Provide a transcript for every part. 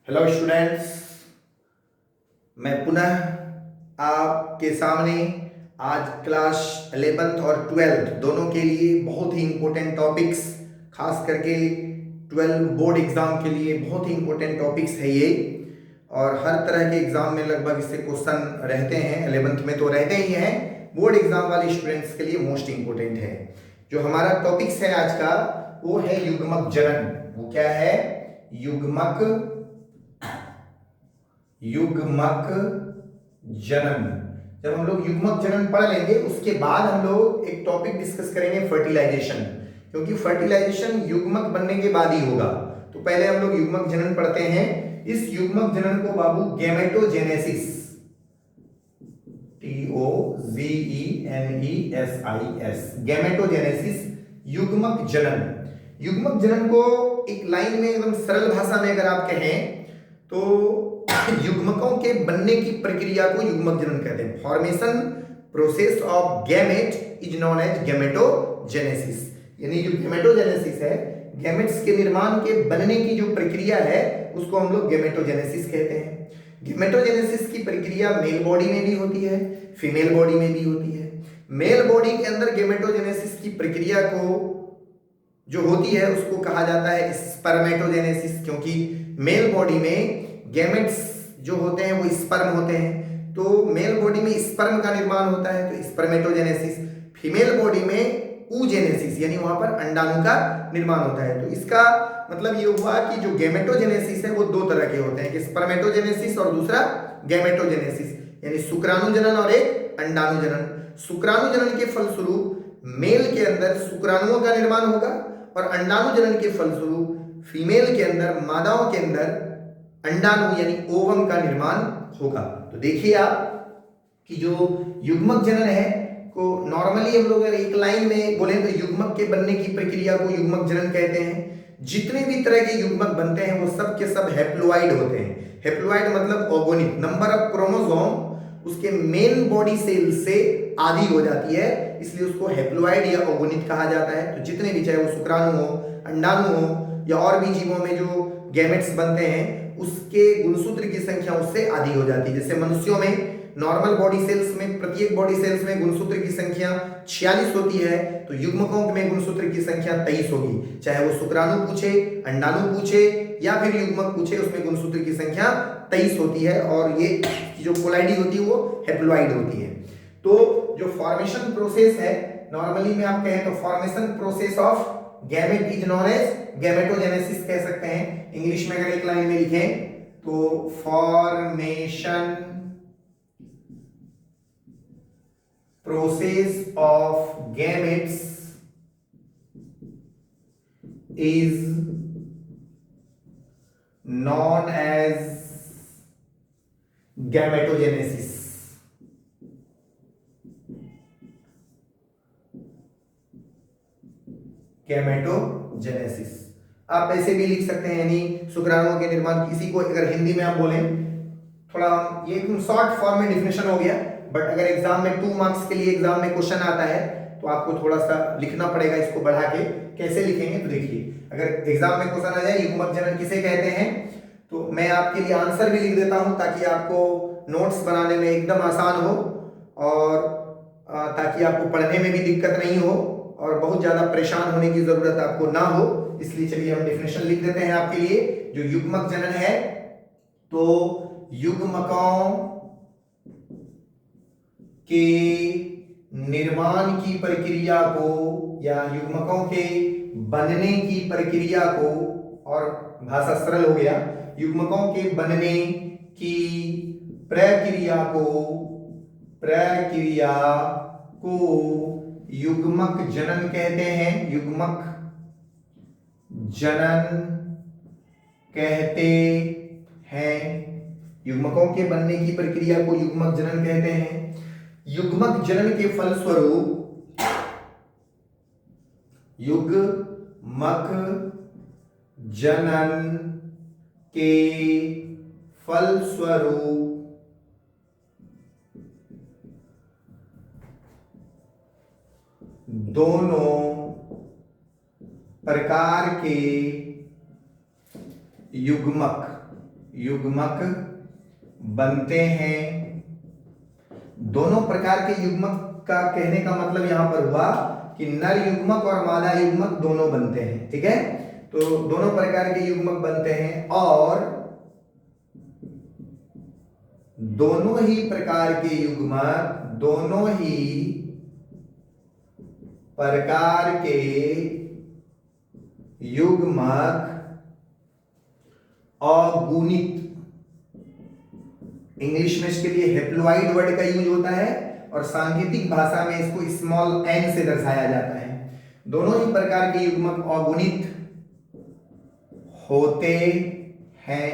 Hello students, मैं पुनः आपके सामने आज क्लास 11th और 12th दोनों के लिए बहुत ही इम्पोर्टेंट टॉपिक्स, खास करके 12 बोर्ड एग्ज़ाम के लिए बहुत ही इम्पोर्टेंट टॉपिक्स है ये। और हर तरह के एग्ज़ाम में लगभग इससे क्वेश्चन रहते हैं। 11th में तो रहते ही हैं, बोर्ड एग्ज़ाम वाले स्टूडेंट्स के लिए मोस्ट इम्पोर्टेंट है। जो हमारा टॉपिक्स है आज का वो है युग्मक जनन। वो क्या है? युग्मक जनन। जब हम लोग युग्मक जनन पढ़ लेंगे उसके बाद हम लोग एक टॉपिक डिस्कस करेंगे फर्टिलाइजेशन, क्योंकि फर्टिलाइजेशन युग्मक बनने के बाद ही होगा। तो पहले हम लोग युग्मक जनन पढ़ते हैं। इस युग्मक जनन को बाबू गैमेटोजेनेसिस, TOGENESIS, गैमेटोजेनेसिस युग्मक जनन। युग्मक जनन को एक लाइन में एकदम सरल भाषा में अगर आप कहें तो युग्मकों के बनने की प्रक्रिया को युग्मक जनन कहते हैं। Formation process of gamete is known as gametogenesis. यानी जो गैमेटोजेनेसिस है, गैमेट्स के निर्माण के बनने की जो प्रक्रिया है उसको हम लोग गैमेटोजेनेसिस कहते हैं। गैमेटोजेनेसिस की प्रक्रिया मेल बॉडी में भी होती है, फीमेल बॉडी में भी होती है। मेल बॉडी के अंदर गैमेटोजेनेसिस की प्रक्रिया को जो होती है उसको कहा जाता है स्पर्मेटोजेनेसिस, क्योंकि मेल बॉडी में गैमेट्स जो होते हैं वो स्पर्म होते हैं, तो मेल बॉडी में स्पर्म का निर्माण होता है तो स्पर्मेटोजेनेसिस। फीमेल बॉडी में ऊजेनेसिस यानी वहां पर अंडाणु का निर्माण होता है। तो इसका मतलब ये हुआ कि जो गैमेटोजेनेसिस है वो दो तरह के होते हैं, कि स्पर्मेटोजेनेसिस और दूसरा गैमेटोजेनेसिस, यानी शुक्राणु जनन और एक अंडाणु जनन। शुक्राणु जनन के फलस्वरूप मेल के अंदर शुक्राणुओं का निर्माण होगा और अंडाणु जनन के फलस्वरूप फीमेल के अंदर, मादाओं के अंदर अंडाणु यानी ओवम का निर्माण होगा। तो देखिए आप कि जो युग्मक जनन है को नॉर्मली हम लोग अगर एक लाइन में बोले तो युग्मक के बनने की प्रक्रिया को युग्मक जनन कहते हैं। जितने भी तरह के युग्मक बनते हैं वो सब के सब हैप्लोइड होते हैं। हैप्लोइड मतलब ऑर्गोनिक, नंबर ऑफ क्रोमोसोम उसके मेन बॉडी सेल से आधी हो जाती है, इसलिए उसको हैप्लोइड या ऑर्गोनिक कहा जाता है। तो जितने भी, चाहे वो शुक्राणु हो, अंडाणु हो या और भी जीवों में जो गैमेट्स बनते हैं उसके गुणसूत्र की संख्या उससे आधी हो जाती है। जैसे मनुष्यों में नॉर्मल बॉडी सेल्स में, प्रत्येक बॉडी सेल्स में गुणसूत्र की संख्या 46 होती है, तो युग्मकों में गुणसूत्र की संख्या 23 होगी। चाहे वो शुक्राणु पूछे, अंडाणु पूछे या फिर युग्मक पूछे, उसमें गुणसूत्र की संख्या 23 होती है और ये जो कोलाइडी होती है वो हैप्लोइड होती है। तो जो फॉर्मेशन प्रोसेस है, नॉर्मली में आप कहें तो formation process of gamete is known as gametogenesis कह सकते हैं। इंग्लिश में अगर एक लाइन में लिखें तो formation process of gametes is known as gametogenesis. Gametogenesis आप ऐसे भी लिख सकते हैं, यानी शुक्राणुओं के निर्माण। किसी को अगर हिंदी में आप बोलें, थोड़ा ये एकदम शॉर्ट फॉर्म में डिफिनेशन हो गया, बट अगर एग्जाम में 2 मार्क्स के लिए एग्जाम में क्वेश्चन आता है तो आपको थोड़ा सा लिखना पड़ेगा इसको बढ़ा के। कैसे लिखेंगे तो देखिए, अगर एग्जाम में क्वेश्चन आ जाए युग्मक जनन किसे कहते हैं, तो मैं आपके लिए आंसर भी लिख देता हूं ताकि आपको नोट्स बनाने में एकदम आसान हो और ताकि आपको पढ़ने में भी दिक्कत नहीं हो और बहुत ज्यादा परेशान होने की जरूरत आपको ना हो। इसलिए चलिए हम डेफिनेशन लिख देते हैं आपके लिए। जो युग्मक जनन है तो युग्मकों के निर्माण की प्रक्रिया को या युग्मकों के बनने की प्रक्रिया को, और भाषा सरल हो गया, युग्मकों के बनने की प्रक्रिया को युग्मक जनन कहते हैं। युग्मक जनन कहते हैं। युग्मकों के बनने की प्रक्रिया को युग्मक जनन कहते हैं। युग्मक जनन के फलस्वरूप, युग्मक जनन के फलस्वरूप दोनों प्रकार के युग्मक युग्मक बनते हैं। दोनों प्रकार के युग्मक का कहने का मतलब यहां पर हुआ कि नर युग्मक और मादा युग्मक दोनों बनते हैं, ठीक है। तो दोनों प्रकार के युग्मक बनते हैं और दोनों ही प्रकार के युग्मक, दोनों ही प्रकार के युग्मक अगुणित, इंग्लिश में इसके लिए हैप्लॉइड वर्ड का यूज होता है और सांकेतिक भाषा में इसको स्मॉल एन से दर्शाया जाता है। दोनों ही प्रकार के युग्मक अगुणित होते हैं।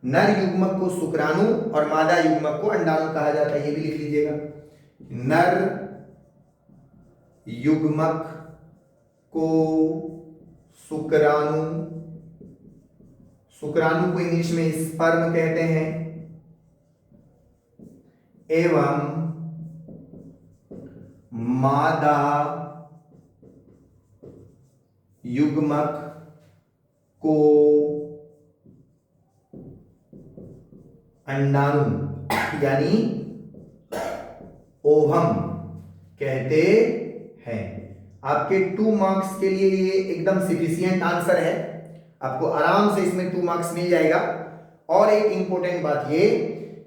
नर युग्मक को शुक्राणु और मादा युग्मक को अंडाणु कहा जाता है, ये भी लिख लीजिएगा। नर युग्मक को शुक्राणु, शुक्राणु को इंग्लिश में स्पर्म कहते हैं, एवं मादा युग्मक को अंडाणु यानी ओवम कहते हैं। आपके 2 मार्क्स के लिए ये एकदम सफिशिएंट आंसर है, आपको आराम से इसमें 2 मार्क्स मिल जाएगा। और एक इंपॉर्टेंट बात ये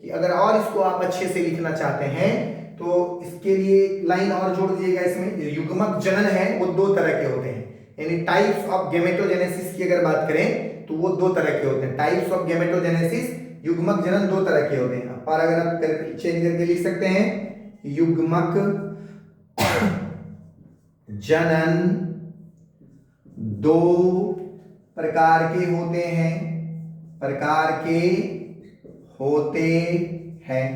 कि अगर और इसको आप अच्छे से लिखना चाहते हैं तो इसके लिए लाइन और जोड़ दीजिएगा। इसमें युग्मक जनन है वो 2 तरह के होते हैं, यानी टाइप्स ऑफ गैमेटोजेनेसिस की अगर बात करें तो वो 2 तरह के होते हैं। टाइप्स ऑफ गैमेटोजेनेसिस, युग्मक जनन 2 तरह के होते हैं। पर अगर आप चेंज करके लिख सकते हैं, युग्मक जनन 2 प्रकार के होते हैं, प्रकार के होते हैं।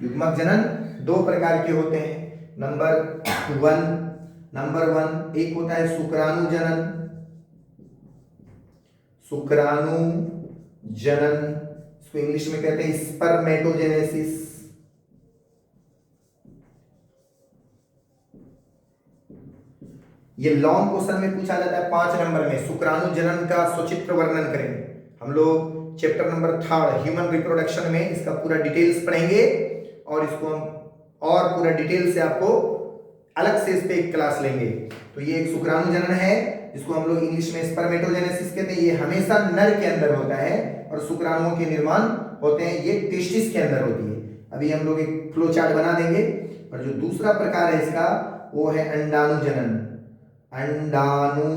युग्मक जनन 2 प्रकार के होते हैं। नंबर 1 एक होता है शुक्राणु जनन, शुक्राणु जनन, इसको इंग्लिश में कहते हैं स्पर्मेटोजेनेसिस। ये लॉन्ग क्वेश्चन में पूछा जाता है 5 नंबर में, शुक्राणु जनन का सचित्र वर्णन करें। हम लोग चैप्टर नंबर 3 ह्यूमन रिप्रोडक्शन में इसका पूरा डिटेल्स पढ़ेंगे और इसको हम और पूरा डिटेल से आपको अलग से इस पे एक क्लास लेंगे। तो ये एक शुक्राणु जनन है जिसको हम लोग इंग्लिश में स्पर्मेटोजेनेसिस कहते हैं। ये हमेशा नर के अंदर होता है और शुक्राणुओं के निर्माण होते हैं, ये टेस्टिस के अंदर होती है। अभी हम लोग एक फ्लो चार्ट बना देंगे। और जो दूसरा प्रकार है इसका वो है अंडाणु जनन। अंडाणु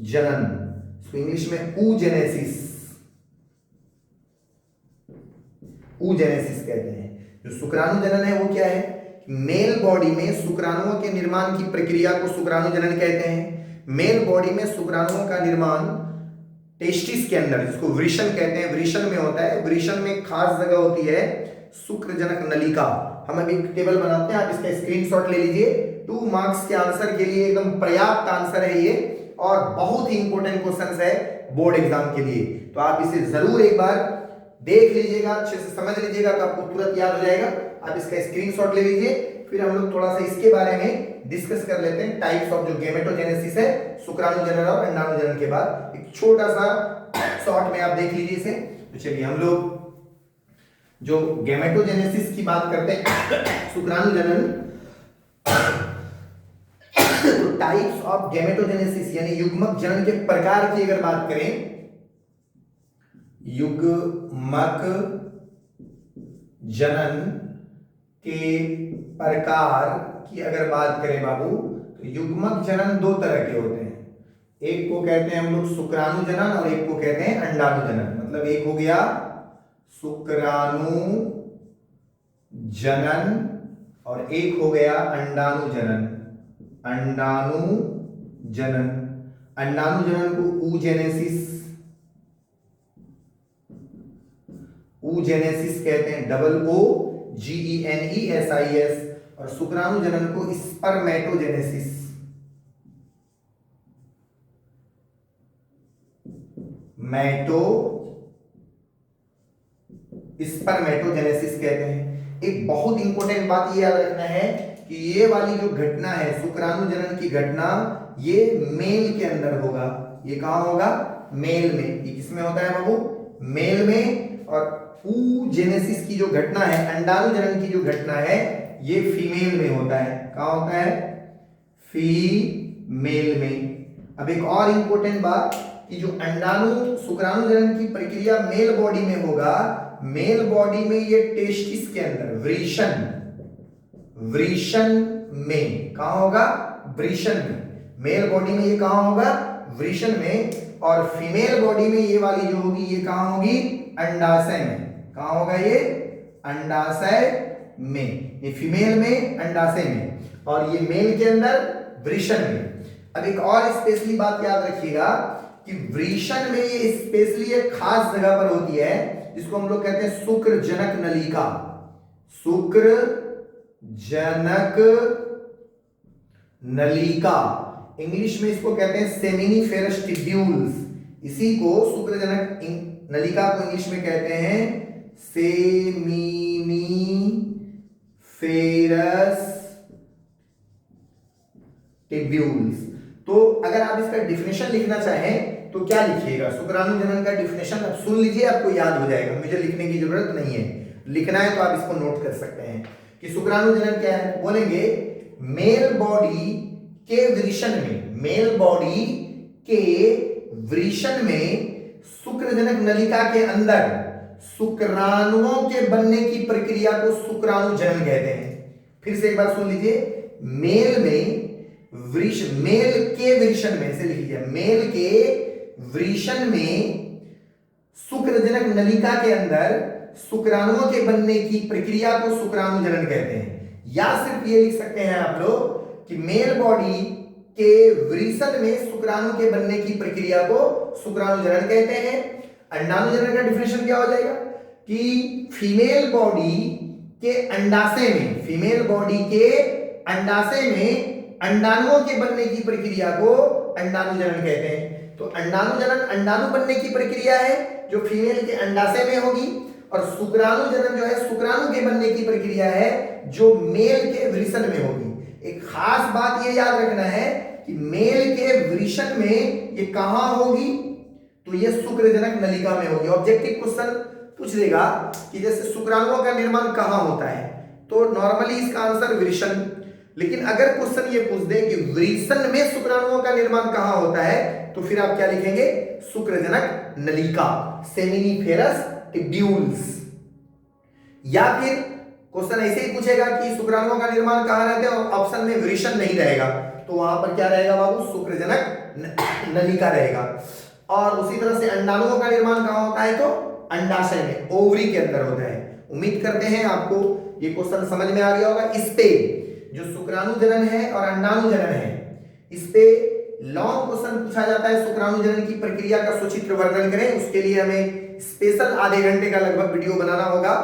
जनन, इंग्लिश में ऊजेनेसिस कहते हैं। जो शुक्राणु जनन है वो क्या है, मेल बॉडी में शुक्राणुओं के निर्माण की प्रक्रिया को शुक्राणु जनन कहते हैं। मेल बॉडी में शुक्राणुओं का निर्माण टेस्टिस के अंदर, जिसको वृषण कहते हैं, वृषण में होता है। वृषण में एक खास जगह होती है शुक्रजनक नलिका। हम अभी एक टेबल बनाते हैं, आप इसका स्क्रीनशॉट ले लीजिए। 2 मार्क्स के आंसर के लिए एकदम पर्याप्त आंसर है ये और बहुत ही इंपॉर्टेंट क्वेश्चन है बोर्ड एग्जाम के लिए। तो आप इसे जरूर एक बार देख लीजिएगा, अच्छे से समझ लीजिएगा तो आपको तुरंत याद हो जाएगा। आप इसका स्क्रीनशॉट ले लीजिए, फिर हम लोग थोड़ा सा इसके बारे में डिस्कस कर लेते हैं। टाइप्स ऑफ जो गैमेटोजेनेसिस है शुक्राणु जनन और अंडाणु जनन के बाद एक छोटा सा शॉर्ट में आप देख लीजिए इसे। तो चलिए हम लोग जो गैमेटोजेनेसिस की बात करते हैं, शुक्राणु जनन, तो टाइप्स ऑफ गैमेटोजेनेसिस यानी युग्मक जनन के प्रकार की अगर बात करें, युग्मक जनन के प्रकार की अगर बात करें बाबू, तो युग्मक जनन 2 तरह के होते हैं। एक को कहते हैं हम लोग शुक्राणु जनन और एक को कहते हैं अंडाणु जनन। मतलब एक हो गया शुक्राणु जनन और एक हो गया अंडाणु जनन। अंडाणु जनन, अंडाणु जनन को ऊजेनेसिस कहते हैं, OOGENESIS। और शुक्राणु जनन को स्पर्मेटोजेनेसिस, स्पर्मेटोजेनेसिस कहते हैं। एक बहुत इंपॉर्टेंट बात ये याद रखना है कि ये वाली जो घटना है शुक्राणु जनन की घटना, ये मेल के अंदर होगा। ये कहां होगा? मेल में। ये किसमें होता है बाबू? मेल में। और oogenesis की जो घटना है, अंडाणु जनन की जो घटना है, ये फीमेल में होता है। कहां होता है? फीमेल में। अब एक और इंपॉर्टेंट बात कि जो अंडाणु शुक्राणु जनन की प्रक्रिया मेल बॉडी में होगा, मेल बॉडी में ये टेस्टिस के अंदर वृषण में। कहां होगा? वृषण में। मेल बॉडी में ये कहां होगा? वृषण में। और फीमेल बॉडी में ये वाली जो होगी, ये कहां होगी? अंडाशय में। कहां होगा ये? अंडाशय में। ये फीमेल में अंडाशय में, और ये मेल के अंदर वृषण में। अब एक और स्पेशली बात याद रखिएगा कि वृषण में ये स्पेशली एक खास जगह पर होती है, जिसको हम लोग कहते हैं शुक्र जनक नलिका। शुक्र जनक नलिका, इंग्लिश में इसको कहते हैं सेमिनिफेरस ट्यूब्यूल्स। इसी को शुक्रजनक नलिका को इंग्लिश में कहते हैं सेमिनिफेरस ट्यूब्यूल्स। तो अगर आप इसका डिफिनेशन लिखना चाहें तो क्या लिखिएगा? शुक्राणु जनन का डिफिनेशन अब सुन लीजिए, आपको याद हो जाएगा, मुझे लिखने की जरूरत नहीं है। लिखना है तो आप इसको नोट कर सकते हैं कि शुक्राणु जनन क्या है। बोलेंगे मेल बॉडी के वृषण में, मेल बॉडी के वृषण में शुक्रजनक नलिका के अंदर शुक्राणुओं के बनने की प्रक्रिया को शुक्राणु जनन कहते हैं। फिर से एक बार सुन लीजिए, मेल में मेल के वृषण में, से लिखिए मेल के वृषण में शुक्रजनक नलिका के अंदर शुक्राणुओं के बनने की प्रक्रिया को शुक्राणु जनन कहते हैं। या सिर्फ ये लिख सकते हैं आप लोग कि मेल बॉडी के वृषण में शुक्राणु के बनने की प्रक्रिया को शुक्राणु जनन कहते हैं। अंडाणु जनन का डिफिनेशन क्या हो जाएगा कि फीमेल बॉडी के अंडाशय में, फीमेल बॉडी के अंडाशय में अंडाणुओं के बनने की प्रक्रिया को अंडाणु जनन कहते हैं। तो अंडाणु जनन अंडाणु बनने की प्रक्रिया है जो फीमेल के अंडाशय में होगी, और शुक्राणु जनन जो है शुक्राणु के बनने की प्रक्रिया है जो मेल के वृषण में होगी। एक खास बात ये याद रखना है कि मेल के वृषण में ये कहां होगी? तो ये शुक्रजनक नलिका में होगी। ऑब्जेक्टिव क्वेश्चन पूछ देगा कि जैसे शुक्राणुओं का निर्माण कहां होता है, तो नॉर्मली इसका आंसर वृषण। लेकिन अगर क्वेश्चन ये पूछ दे कि वृषण में शुक्राणुओं का निर्माण कहां होता है, तो फिर आप क्या लिखेंगे? शुक्रजनक नलिका, सेमिनिफेरस ट्यूब्यूल्स। या फिर क्वेश्चन ऐसे ही पूछेगा कि शुक्राणुओं का निर्माण कहां रहते हैं, और ऑप्शन में वृषण नहीं रहेगा, तो वहां पर क्या रहेगा बाबू? शुक्रजनक नलिका रहेगा। और उसी तरह से अंडाणुओं का निर्माण कहां होता है, तो अंडाशय में, ओवरी के अंदर होता है। उम्मीद करते हैं आपको ये क्वेश्चन समझ में आ गया होगा। इस पे जो शुक्राणु जनन है और अंडाणु जनन है, इस पे लॉन्ग क्वेश्चन पूछा जाता है। शुक्राणु जनन की प्रक्रिया का सचित्र वर्णन करें, उसके लिए हमें स्पेशल आधे घंटे का लगभग वीडियो बनाना होगा,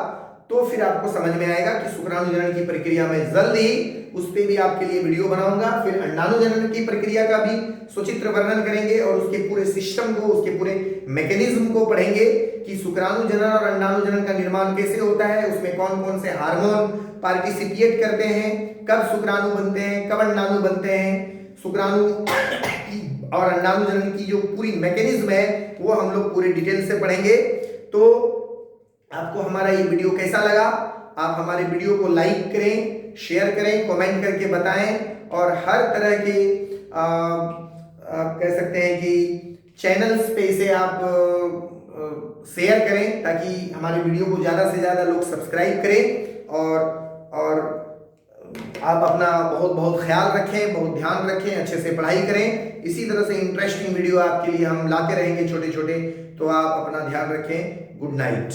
तो फिर आपको समझ में आएगा कि शुक्राणु जनन की प्रक्रिया में जल्द ही उस पे भी आपके लिए वीडियो बनाऊंगा। फिर अंडाणु जनन की प्रक्रिया का भी सचित्र वर्णन करेंगे और उसके पूरे सिस्टम को, उसके पूरे मैकेनिज्म को पढ़ेंगे कि शुक्राणु जनन और अंडाणु जनन का निर्माण कैसे होता है, उसमें कौन कौन से हार्मोन पार्टिसिपेट करते हैं, कब शुक्राणु बनते हैं, कब अंडाणु बनते हैं, शुक्राणु और अंडाणु जनन की जो पूरी मैकेनिज्म है वो हम लोग पूरे डिटेल से पढ़ेंगे। तो आपको हमारा ये वीडियो कैसा लगा? आप हमारे वीडियो को लाइक करें, शेयर करें, कमेंट करके बताएं, और हर तरह के आप कह सकते हैं कि चैनल्स पे इसे आप शेयर करें ताकि हमारे वीडियो को ज़्यादा से ज़्यादा लोग सब्सक्राइब करें। और आप अपना बहुत बहुत ख्याल रखें, बहुत ध्यान रखें, अच्छे से पढ़ाई करें। इसी तरह से इंटरेस्टिंग वीडियो आपके लिए हम लाते रहेंगे छोटे छोटे, तो आप अपना ध्यान रखें। Good night.